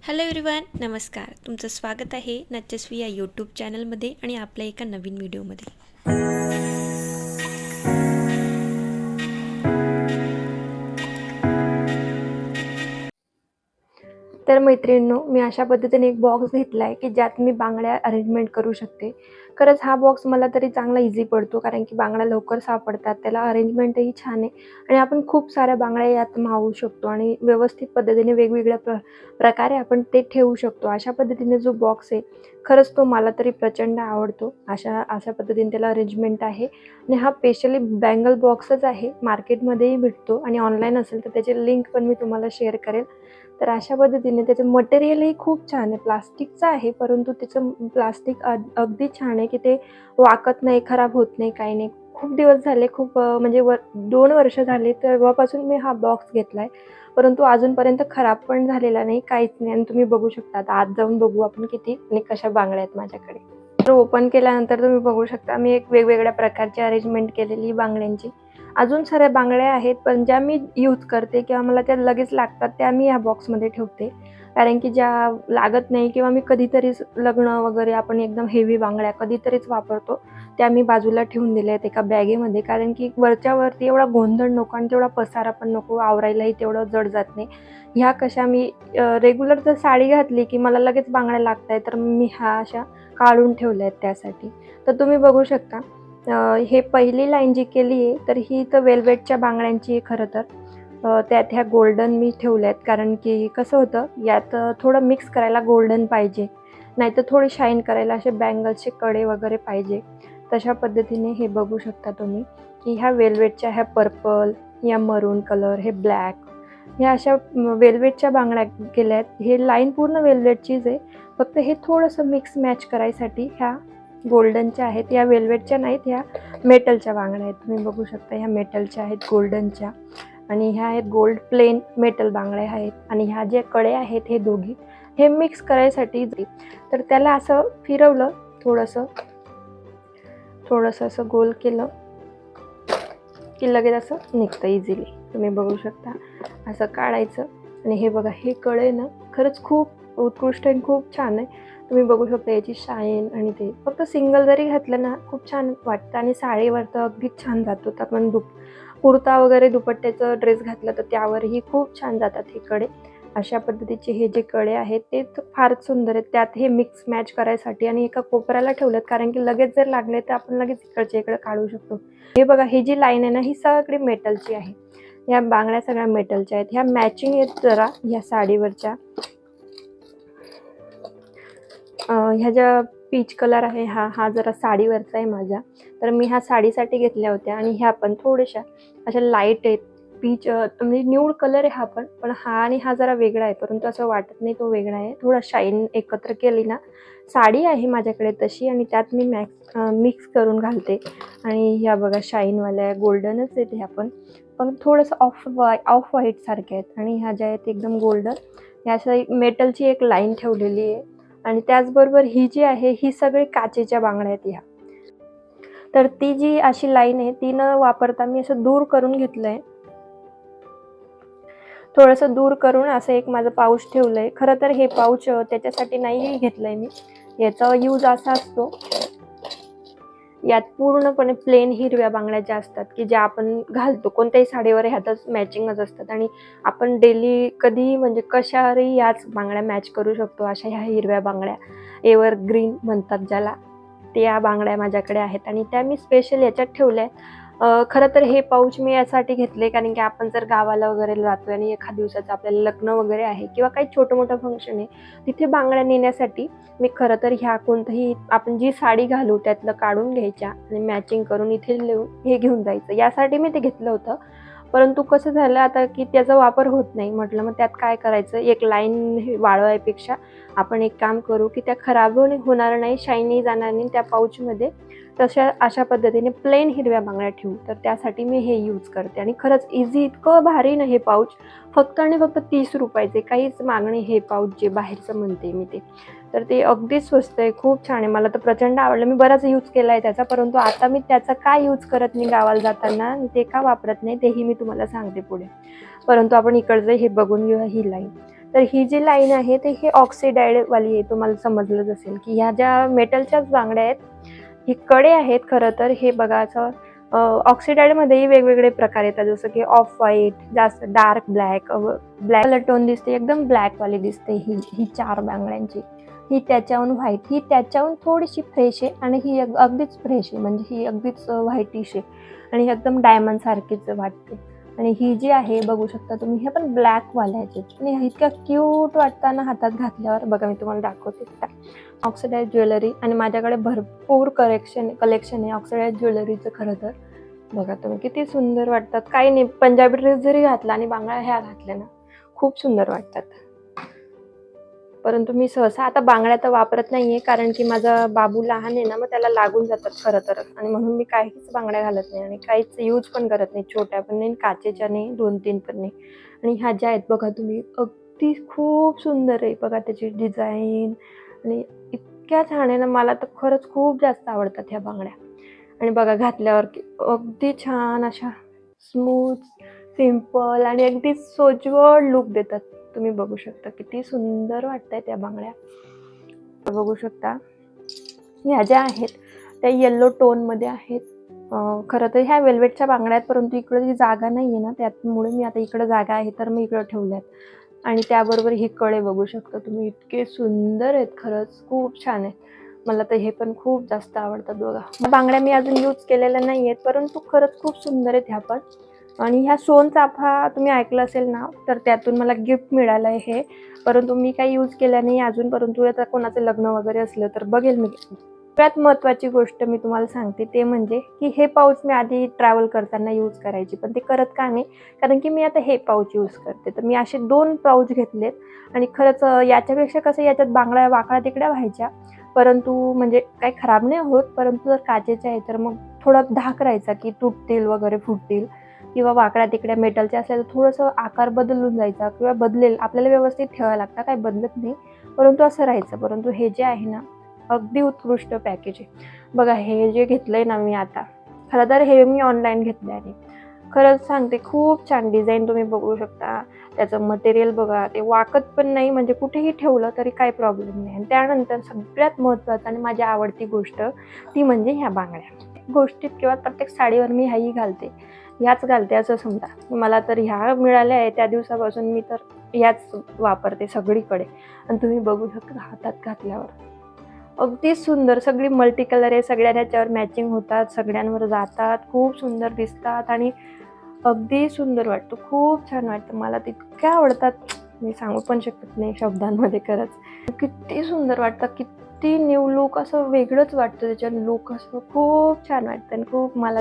Hello everyone, नमस्कार. तुमचं स्वागत आहे नचस्वी या यूट्यूब चॅनलमध्ये आणि आपल्या एका नवीन व्हिडिओमध्ये. तर मैत्रिणींनो, मी अशा पद्धतीने एक बॉक्स घेतला आहे की ज्यात मी बांगड्या अरेंजमेंट करू शकते. खरंच हा बॉक्स मला तरी चांगला इझी पडतो, कारण की बांगड्या लवकर सापडतात, त्याला अरेंजमेंटही छान आहे आणि आपण खूप साऱ्या बांगड्या यात मावू शकतो आणि व्यवस्थित पद्धतीने वेगवेगळ्या प्रकारे आपण ते ठेवू शकतो. अशा पद्धतीने जो बॉक्स आहे, खरंच तो मला तरी प्रचंड आवडतो. अशा पद्धतीने त्याला अरेंजमेंट आहे आणि हा स्पेशली बँगल बॉक्सच आहे. मार्केटमध्येही भेटतो आणि ऑनलाईन असेल तर त्याची लिंक पण मी तुम्हाला शेअर करेल. तर अशा पद्धतीने त्याचं मटेरियलही खूप छान आहे. प्लास्टिकचं आहे, परंतु त्याचं प्लास्टिक अगदी छान आहे की ते वाकत नाही, खराब होत नाही, काही नाही. खूप दिवस झाले, खूप म्हणजे 2 वर्ष झाले तेव्हापासून मी हा बॉक्स घेतला आहे, परंतु अजूनपर्यंत खराब पण झालेला नाही, काहीच नाही. आणि तुम्ही बघू शकता, आता आत जाऊन बघू आपण किती आणि कशा बांगड्या आहेत माझ्याकडे. तर ओपन केल्यानंतर तुम्ही बघू शकता, मी एक वेगवेगळ्या प्रकारची अरेंजमेंट केलेली बांगड्यांची. अजून साऱ्या बांगड्या आहेत, पण ज्या मी यूज करते किंवा मला त्या लगेच लागतात त्या मी ह्या बॉक्समध्ये ठेवते. कारण की ज्या लागत नाही किंवा मी कधीतरीच लग्न वगैरे आपण एकदम हेवी बांगड्या कधीतरीच वापरतो, त्या मी बाजूला ठेवून दिल्या आहेत एका बॅगेमध्ये. कारण की वरच्यावरती एवढा गोंधळ नको आणि तेवढा पसारा पण नको, आवरायलाही तेवढं जड जात नाही. ह्या कशा मी रेग्युलर जर साडी घातली की मला लगेच बांगड्या लागत आहेत, तर मी ह्या अशा काढून ठेवल्या आहेत त्यासाठी. तर तुम्ही बघू शकता, हे पहिली लाईन जी केली आहे तर ही तर वेल्वेटच्या बांगड्यांची आहे खरं तर. त्यात ह्या गोल्डन मी ठेवल्या आहेत, कारण की कसं होतं, यात थोडं मिक्स करायला गोल्डन पाहिजे, नाहीतर थोडी शाईन करायला असे बँगल्सचे कडे वगैरे पाहिजे. तशा पद्धतीने हे बघू शकता तुम्ही की ह्या वेल्वेटच्या, ह्या पर्पल, या मरून कलर, हे ब्लॅक, ह्या अशा वेल्वेटच्या बांगड्या केल्या आहेत. हे लाईन पूर्ण वेल्वेटचीच आहे, फक्त हे थोडंसं मिक्स मॅच करायसाठी ह्या गोल्डनच्या आहेत. या वेल्वेटच्या नाहीत, ह्या मेटलच्या बांगड्या आहेत. तुम्ही बघू शकता, ह्या मेटलच्या आहेत गोल्डनच्या, आणि ह्या आहेत गोल्ड प्लेन मेटल बांगड्या आहेत. आणि ह्या ज्या कडे आहेत हे दोघी, हे मिक्स करायसाठी. तर त्याला असं फिरवलं, थोडंसं असं गोल केलं की लगेच असं निघतं इझिली. तुम्ही बघू शकता, असं काढायचं. आणि हे बघा, हे कळे ना, खरंच खूप उत्कृष्ट आणि खूप छान आहे. तुम्ही बघू शकता याची शाईन, आणि ते फक्त सिंगल जरी घातलं ना खूप छान वाटतं आणि साडीवर तर अगदीच छान जातो. तर आपण कुर्ता वगैरे दुपट्ट्याचं ड्रेस घातलं तर त्यावरही खूप छान जातात हे कडे. अशा पद्धतीचे हे जे कडे आहेत ते फारच सुंदर आहेत. त्यात हे मिक्स मॅच करायसाठी आणि एका कोपऱ्याला ठेवलेत, कारण की लगेच जर लागले तर आपण लगेच इकडच्या इकडे काढू शकतो. हे बघा, ही जी लाईन आहे ना, ही सगळी मेटलची आहे. ह्या बांगड्या सगळ्या मेटलच्या आहेत. ह्या मॅचिंग आहेत जरा ह्या साडीवरच्या. ह्या ज्या पीच कलर आहे, हा जरा साडीवरचा आहे माझ्या, तर मी ह्या साडीसाठी घेतल्या होत्या. आणि ह्या पण थोड्याशा अशा लाईट आहेत, पीच म्हणजे न्यूड कलर आहे हा पण हा आणि हा जरा वेगळा आहे, परंतु असं वाटत नाही तो वेगळा आहे. थोडा शाईन एकत्र केली ना, साडी आहे माझ्याकडे तशी, आणि त्यात मी मिक्स करून घालते. आणि ह्या बघा, शाईनवाल्या गोल्डनच आहेत ह्या पण थोडंसं ऑफ व्हाईट सारख्या आहेत. आणि ह्या ज्या आहेत एकदम गोल्डन, ह्या मेटलची एक लाईन ठेवलेली आहे. आणि त्याचबरोबर ही जी आहे ही सगळी काचेच्या बांगड्या आहेत ह्या. तर ती जी अशी लाईन आहे ती न वापरता मी असं दूर करून घेतलंय, थोडंसं दूर करून असं एक माझं पाऊच ठेवलंय. खरं तर हे पाऊच त्याच्यासाठी नाही घेतलंय मी, याचा यूज असा असतो, यात पूर्णपणे प्लेन हिरव्या बांगड्या ज्या असतात की ज्या आपण घालतो कोणत्याही साडीवर, ह्यातच मॅचिंगच असतात आणि आपण डेली कधी म्हणजे कशावरही याच बांगड्या मॅच करू शकतो. अशा ह्या हिरव्या बांगड्या, एव्हरग्रीन म्हणतात ज्याला, त्या बांगड्या माझ्याकडे आहेत आणि त्या मी स्पेशल याच्यात ठेवल्या आहेत. खरं तर हे पाऊच मी यासाठी घेतले, कारण की आपण जर गावाला वगैरे जातोय आणि एखाद्या दिवसाचं आपल्याला लग्न वगैरे आहे किंवा काही छोटं मोठं फंक्शन आहे, तिथे बांगड्या नेण्यासाठी मी खरं तर ह्या कोणतंही आपण जी साडी घालू त्यातलं काढून घ्यायच्या आणि मॅचिंग करून इथे हे घेऊन जायचं, यासाठी मी ते घेतलं होतं. परंतु कसं झालं आता की त्याचा वापर होत नाही. म्हटलं मग त्यात काय करायचं, एक लाईन वाळवायपेक्षा आपण एक काम करू की त्या खराब होणार नाही, शाईनी जाणार नाही त्या पाऊचमध्ये. अशा पद्धतीने प्लेन हिरव्या बांगड्या ठेवू, तर त्यासाठी मी हे यूज करते. आणि खरंच इझी, इतकं भारी ना हे पाऊच, फक्त आणि फक्त 30 रुपयाचे, काहीच मागणी हे पाऊच जे बाहेरचं म्हणते मी ते, तर ते अगदीच स्वस्त आहे, खूप छान आहे. मला तर प्रचंड आवडलं, मी बराच यूज केला आहे त्याचा. परंतु आता मी त्याचा काय यूज करत नाही गावाला जाताना, आणि ते का वापरत नाही तेही मी तुम्हाला सांगते पुढे. परंतु आपण इकडचं हे बघून घेऊया ही लाईन. तर ही जी लाईन आहे ते हे ऑक्सिडाइडवाली आहे. तुम्हाला समजलंच असेल की ह्या ज्या मेटलच्याच बांगड्या आहेत, ही कडे आहेत खरं तर. हे बघा असं ऑक्सिडाइडमध्येही वेगवेगळे प्रकार येतात, जसं की ऑफ व्हाईट, जास्त dark black, black colour tone दिसते, एकदम ब्लॅकवाली दिसते ही ही 4 बांगड्यांची. ही त्याच्याहून व्हाईट, ही त्याच्याहून थोडीशी फ्रेश आहे आणि ही अगदीच फ्रेश आहे, म्हणजे ही अगदीच व्हाईटिश आहे आणि एकदम डायमंड सारखीच वाटते. आणि ही जी आहे बघू शकता तुम्ही, हे पण ब्लॅकवाल्या आहेत आणि इतक्या क्यूट वाटताना हातात घातल्यावर. बघा मी तुम्हाला दाखवते. ऑक्सिडाइज ज्वेलरी आणि माझ्याकडे भरपूर कलेक्शन आहे ऑक्सिडाइज ज्वेलरीचं खरं तर. बघा तुम्ही किती सुंदर वाटतात. काही नाही, पंजाबी ड्रेस जरी घातला आणि बांगड्या ह्या घातल्या ना, खूप सुंदर वाटतात. परंतु मी सहसा आता बांगड्या तर वापरत नाहीये, कारण की माझा बाबू लहान आहे ना, मग त्याला लागून जातात खरं तर. आणि म्हणून मी काहीच बांगड्या घालत नाही आणि काहीच यूज पण करत नाही. छोट्या पण नाही, काचेच्या नाही, 2-3 पण नाही. आणि ह्या ज्या आहेत बघा तुम्ही, अगदी खूप सुंदर आहे. बघा त्याची डिझाईन आणि इतक्या छान आहे ना, मला तर खरंच खूप जास्त आवडतात ह्या बांगड्या. आणि बघा घातल्यावर अगदी छान अशा स्मूथ, सिंपल आणि अगदी सोज्वळ लुक देतात. तुम्ही बघू शकता किती सुंदर वाटतंय त्या बांगड्या. बघू शकता ह्या ज्या आहेत त्या येलो टोनमध्ये आहेत. खरं तर ह्या वेल्वेटच्या बांगड्या आहेत, परंतु इकडे जी जागा नाही आहे ना, त्यामुळे मी आता इकडे जागा आहे तर मी इकडे ठेवल्यात. आणि त्याबरोबर ही कडे बघू शकता तुम्ही, इतके सुंदर आहेत, खरंच खूप छान आहेत. मला तर हे पण खूप जास्त आवडतात. बघा बांगड्या मी अजून यूज केलेल्या नाही आहेत, परंतु खरंच खूप सुंदर आहेत ह्या पण. आणि ह्या सोनचाफा तुम्ही ऐकलं असेल ना, तर त्यातून मला गिफ्ट मिळालं आहे हे, परंतु मी काही यूज केल्या नाही अजून. परंतु आता कोणाचं लग्न वगैरे असलं तर बघेल मी. सगळ्यात महत्त्वाची गोष्ट मी तुम्हाला सांगते ते म्हणजे की हे पाऊच मी आधी ट्रॅव्हल करताना यूज करायची, पण ते करत का नाही, कारण की मी आता हे पाऊच यूज करते. तर मी असे 2 पाऊच घेतलेत आणि खरंच याच्यापेक्षा कसं याच्यात बांगड्या वाकड्या तिकड्या व्हायच्या, परंतु म्हणजे काही खराब नाही होत. परंतु जर काचेच्या आहे तर मग थोडा धाक राहायचा की तुटतील वगैरे, फुटतील, किंवा वाकड्या तिकड्या मेटलच्या असल्या तर थोडंसं आकार बदलून जायचा किंवा बदलेल. आपल्याला व्यवस्थित ठेवायला लागतं, काही बदलत नाही, परंतु असं राहायचं. परंतु हे जे आहे ना, अगदी उत्कृष्ट पॅकेज आहे. बघा हे जे घेतलंय ना मी आता, खरं तर हे मी ऑनलाईन घेतलं आहे. खरंच सांगते खूप छान डिझाईन तुम्ही बघू शकता. त्याचं मटेरियल बघा, ते वाकत पण नाही, म्हणजे कुठेही ठेवलं तरी काही प्रॉब्लेम नाही. आणि त्यानंतर सगळ्यात महत्त्वाचं आणि माझी आवडती गोष्ट ती म्हणजे ह्या बांगड्या. गोष्टीत किंवा प्रत्येक साडीवर मी ह्याही घालते, ह्याच घालते असं समजा. मला तर ह्या मिळाल्या आहे त्या दिवसापासून मी तर ह्याच वापरते सगळीकडे. आणि तुम्ही बघू शकता हातात घातल्यावर अगदी सुंदर, सगळी मल्टी कलर आहे, सगळ्या ह्याच्यावर मॅचिंग होतात, सगळ्यांवर जातात, खूप सुंदर दिसतात आणि अगदी सुंदर वाटतं. खूप छान वाटतं, मला ते इतक्या आवडतात, मी सांगू पण शकत नाही शब्दांमध्ये. खरंच किती सुंदर वाटतं, किती न्यू लुक, असं वेगळंच वाटतं त्याच्या लुक, असं खूप छान वाटतं आणि खूप मला